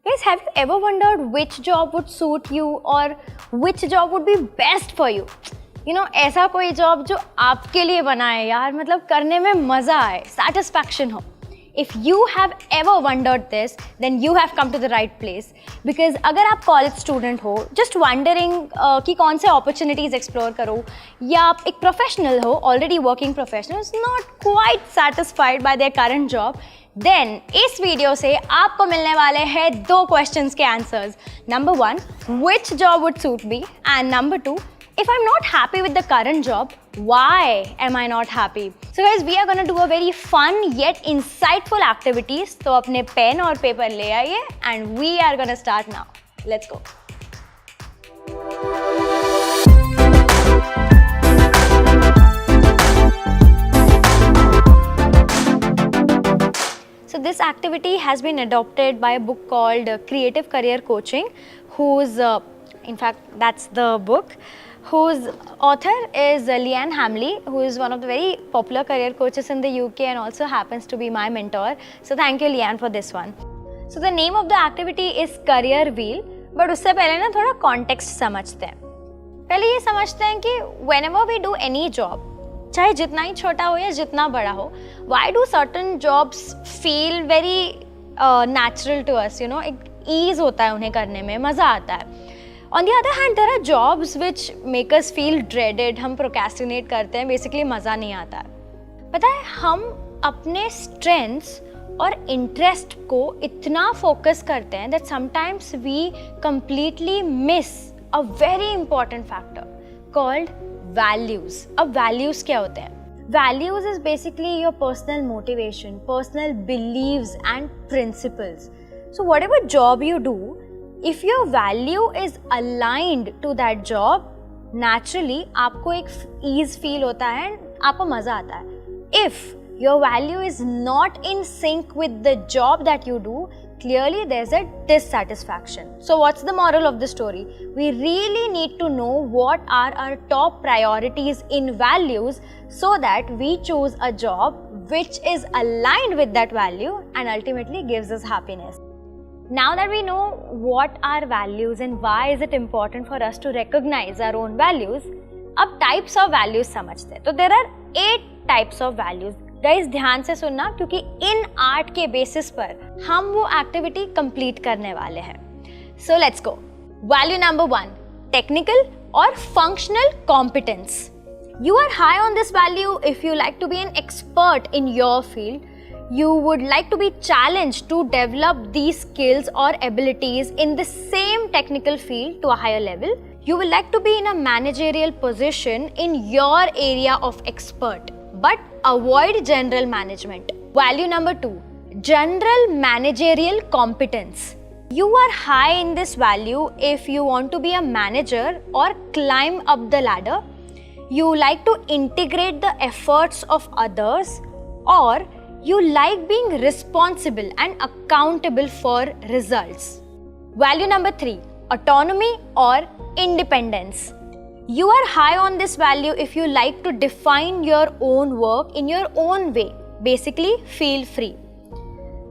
Guys, have you ever wondered which job would suit you or which job would be best for you? ऐसा कोई job जो आपके लिए बना है यार, मतलब करने में मजा आए, satisfaction हो. If you have ever wondered this, then you have come to the right place. Because अगर आप college student हो, just wondering कि कौन से opportunities explore करो, या आप एक professional हो, already working professional, is not quite satisfied by their current job, then इस वीडियो से आपको मिलने वाले हैं 2 questions के answers. Number 1, which job would suit me? And number 2, if I'm not happy with the current job, why am I not happy? So guys, we are going to do a very fun yet insightful activities. So अपने pen और paper ले आइए and we are going to start now. Let's go. So this activity has been adopted by a book called Creative Career Coaching, whose, in fact, that's the book, whose author is Leanne Hamley, who is one of the very popular career coaches in the UK and also happens to be my mentor. So thank you Leanne for this one. So the name of the activity is Career Wheel, but उससे पहले ना थोड़ा context समझते हैं. पहले ये समझते हैं कि whenever we do any job, चाहे जितना ही छोटा हो या जितना बड़ा हो, why do certain jobs feel very natural to us, एक ease होता है उन्हें करने में, मज़ा आता है. On the other hand, there are jobs which make us feel dreaded, हम procrastinate करते हैं, basically मज़ा नहीं आता है. पता है, हम अपने strengths और interest को इतना focus करते हैं that sometimes we completely miss a very important factor called values. अब values क्या होते हैं? Values is basically your personal motivation, personal beliefs and principles. So whatever job you do, if your value is aligned to that job, naturally आपको एक ease feel होता है, आपको मज़ा आता है. If your value is not in sync with the job that you do, clearly there's a dissatisfaction. So what's the moral of the story? We really need to know what are our top priorities in values so that we choose a job which is aligned with that value and ultimately gives us happiness. Now that we know what our values and why is it important for us to recognize our own values, अब types of values समझते हैं. तो there are 8 types of values. Guys, ध्यान से सुनना क्योंकि इन 8 के basis पर हम वो activity complete करने वाले हैं. So let's go. Value number 1, technical or functional competence. You are high on this value if you like to be an expert in your field. You would like to be challenged to develop these skills or abilities in the same technical field to a higher level. You will like to be in a managerial position in your area of expert, but avoid general management. Value number 2, general managerial competence. You are high in this value if you want to be a manager or climb up the ladder. You like to integrate the efforts of others, or you like being responsible and accountable for results. Value number 3, autonomy or independence. You are high on this value if you like to define your own work in your own way, basically feel free.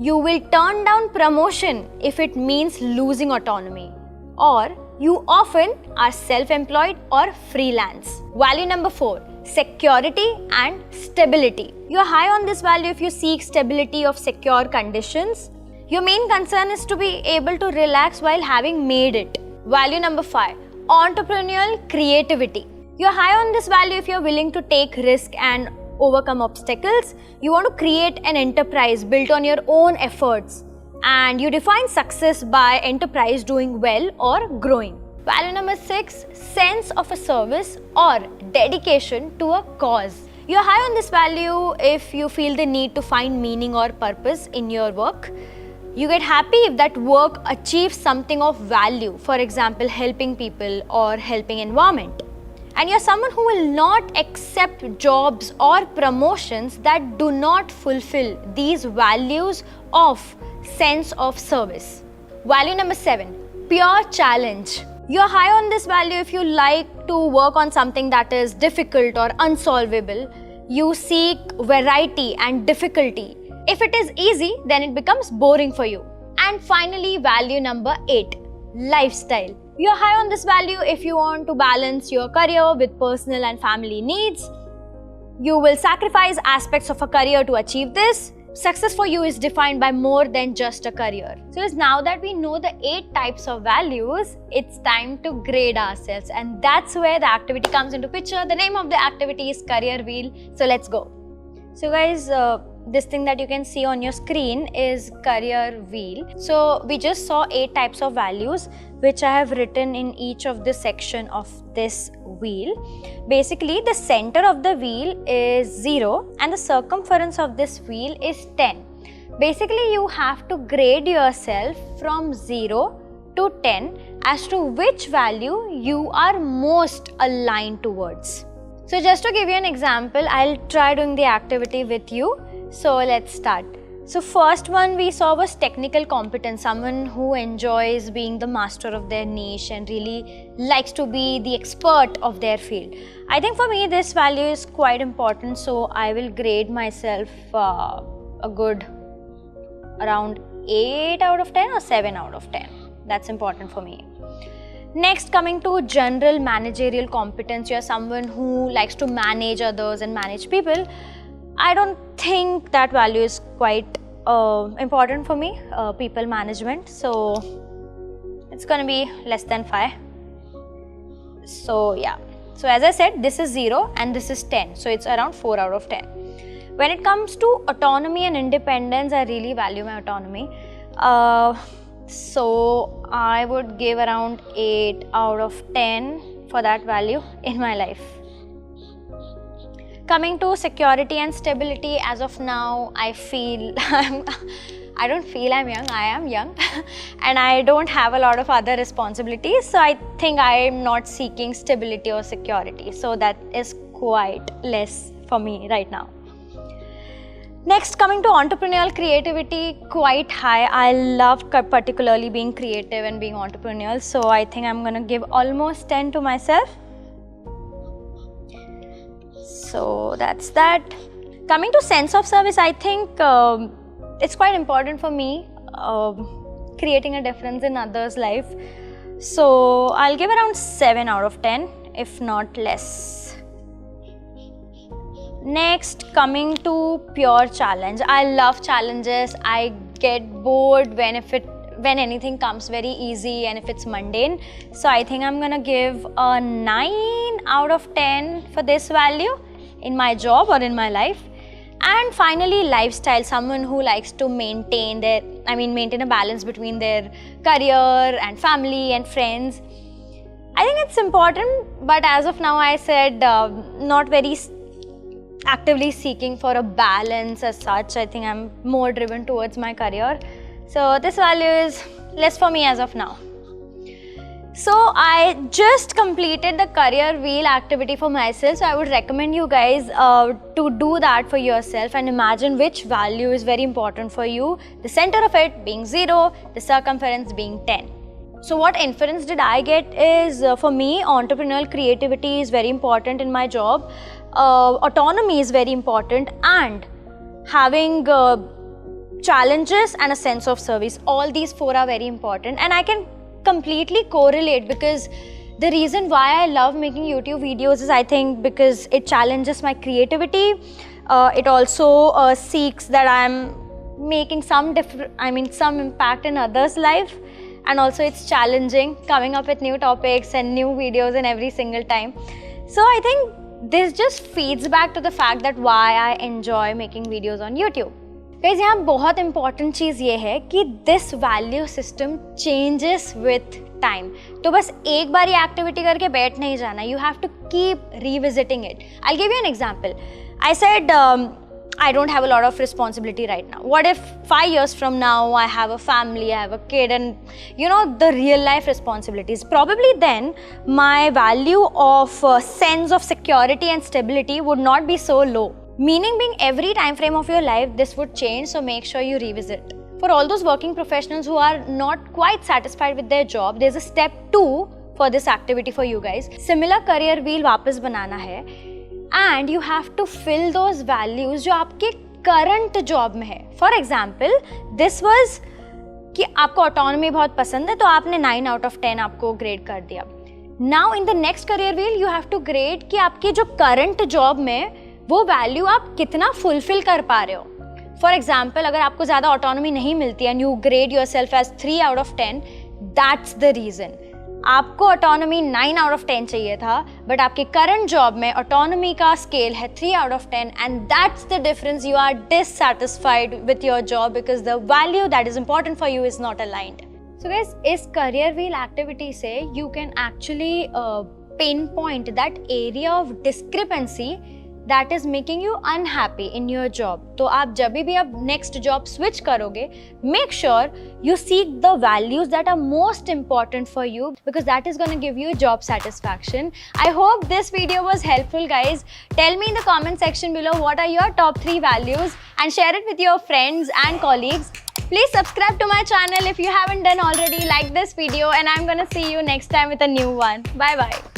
You will turn down promotion if it means losing autonomy, or you often are self-employed or freelance. Value number 4, security and stability. You are high on this value if you seek stability of secure conditions. Your main concern is to be able to relax while having made it. Value number 5, entrepreneurial creativity. You are high on this value if you are willing to take risk and overcome obstacles. You want to create an enterprise built on your own efforts, and you define success by enterprise doing well or growing. Value number 6, sense of a service or dedication to a cause. You are high on this value if you feel the need to find meaning or purpose in your work. You get happy if that work achieves something of value, for example, helping people or helping environment. And you're someone who will not accept jobs or promotions that do not fulfill these values of sense of service. Value number 7, pure challenge. You're high on this value if you like to work on something that is difficult or unsolvable. You seek variety and difficulty. If it is easy, then it becomes boring for you. And finally, value number 8, lifestyle. You're high on this value if you want to balance your career with personal and family needs. You will sacrifice aspects of a career to achieve this. Success for you is defined by more than just a career. So now that we know the 8 types of values, it's time to grade ourselves, and that's where the activity comes into picture. The name of the activity is Career Wheel. So let's go. So guys, this thing that you can see on your screen is Career Wheel. So we just saw 8 types of values which I have written in each of the section of this wheel. Basically, the center of the wheel is 0 and the circumference of this wheel is 10. Basically, you have to grade yourself from 0 to 10 as to which value you are most aligned towards. So just to give you an example, I'll try doing the activity with you. So let's start. So first one we saw was technical competence, someone who enjoys being the master of their niche and really likes to be the expert of their field. I think for me this value is quite important, so I will grade myself a good around 8 out of 10 or 7 out of 10. That's important for me. Next, coming to general managerial competence, you are someone who likes to manage others and manage people. I don't think that value is quite important for me, people management, so it's gonna be less than 5. So yeah, so as I said, this is 0 and this is 10, so it's around 4 out of 10. When it comes to autonomy and independence, I really value my autonomy. So I would give around 8 out of 10 for that value in my life. Coming to security and stability, as of now, I feel I don't feel I'm young, I am young and I don't have a lot of other responsibilities, so I think I am not seeking stability or security, so that is quite less for me right now. Next, coming to entrepreneurial creativity, quite high. I love particularly being creative and being entrepreneurial, so I think I'm gonna give almost 10 to myself. So that's that. Coming to sense of service, I think it's quite important for me, creating a difference in others' life. So I'll give around 7 out of 10, if not less. Next, coming to pure challenge. I love challenges. I get bored when anything comes very easy and if it's mundane. So I think I'm gonna give a 9 out of 10 for this value in my job or in my life. And finally, lifestyle, someone who likes to maintain a balance between their career and family and friends. I think it's important, but as of now, I said not very actively seeking for a balance as such. I think I'm more driven towards my career. So this value is less for me as of now. So I just completed the career wheel activity for myself. So I would recommend you guys to do that for yourself and imagine which value is very important for you. The center of it being 0, the circumference being 10. So what inference did I get is, for me, entrepreneurial creativity is very important in my job. Autonomy is very important, and having challenges and a sense of service. All these 4 are very important, and I can completely correlate, because the reason why I love making YouTube videos is, I think, because it challenges my creativity. It also seeks that I'm making some impact in others' life, and also it's challenging, coming up with new topics and new videos in every single time. So I think this just feeds back to the fact that why I enjoy making videos on YouTube. Guys, यहाँ बहुत important चीज़ ये है कि this value system changes with time. तो बस एक बार ये activity करके बैठ नहीं जाना. You have to keep revisiting it. I'll give you an example. I said I don't have a lot of responsibility right now. What if 5 years from now I have a family, I have a kid, and the real life responsibilities? Probably then my value of sense of security and stability would not be so low. Meaning being every time frame of your life, this would change, so make sure you revisit. For all those working professionals who are not quite satisfied with their job, there's a step 2 for this activity for you guys. Similar career wheel वापस बनाना है, and you have to fill those values जो आपके current job में है. For example, this was कि आपको autonomy बहुत पसंद है तो आपने 9 आउट ऑफ 10 आपको ग्रेड कर दिया. Now in the next career wheel you have to grade कि आपकी जो करंट जॉब में वो वैल्यू आप कितना फुलफिल कर पा रहे हो. फॉर एग्जाम्पल, अगर आपको ज़्यादा ऑटोनॉमी नहीं मिलती and you grade yourself as 3 out of 10, that's the reason. आपको ऑटोनॉमी 9 आउट ऑफ 10 चाहिए था, बट आपके करंट जॉब में ऑटोनॉमी का स्केल है 3 out of 10, and that's the difference. You are dissatisfied with your job because the value that is important for you is not aligned. So guys, इस career wheel activity से you can actually pin point that area of discrepancy that is making you unhappy in your job. तो आप जब भी आप next job switch करोगे, make sure you seek the values that are most important for you, because that is going to give you job satisfaction. I hope this video was helpful, guys. Tell me in the comment section below what are your top 3 values and share it with your friends and colleagues. Please subscribe to my channel if you haven't done already. Like this video, and I'm going to see you next time with a new one. Bye bye.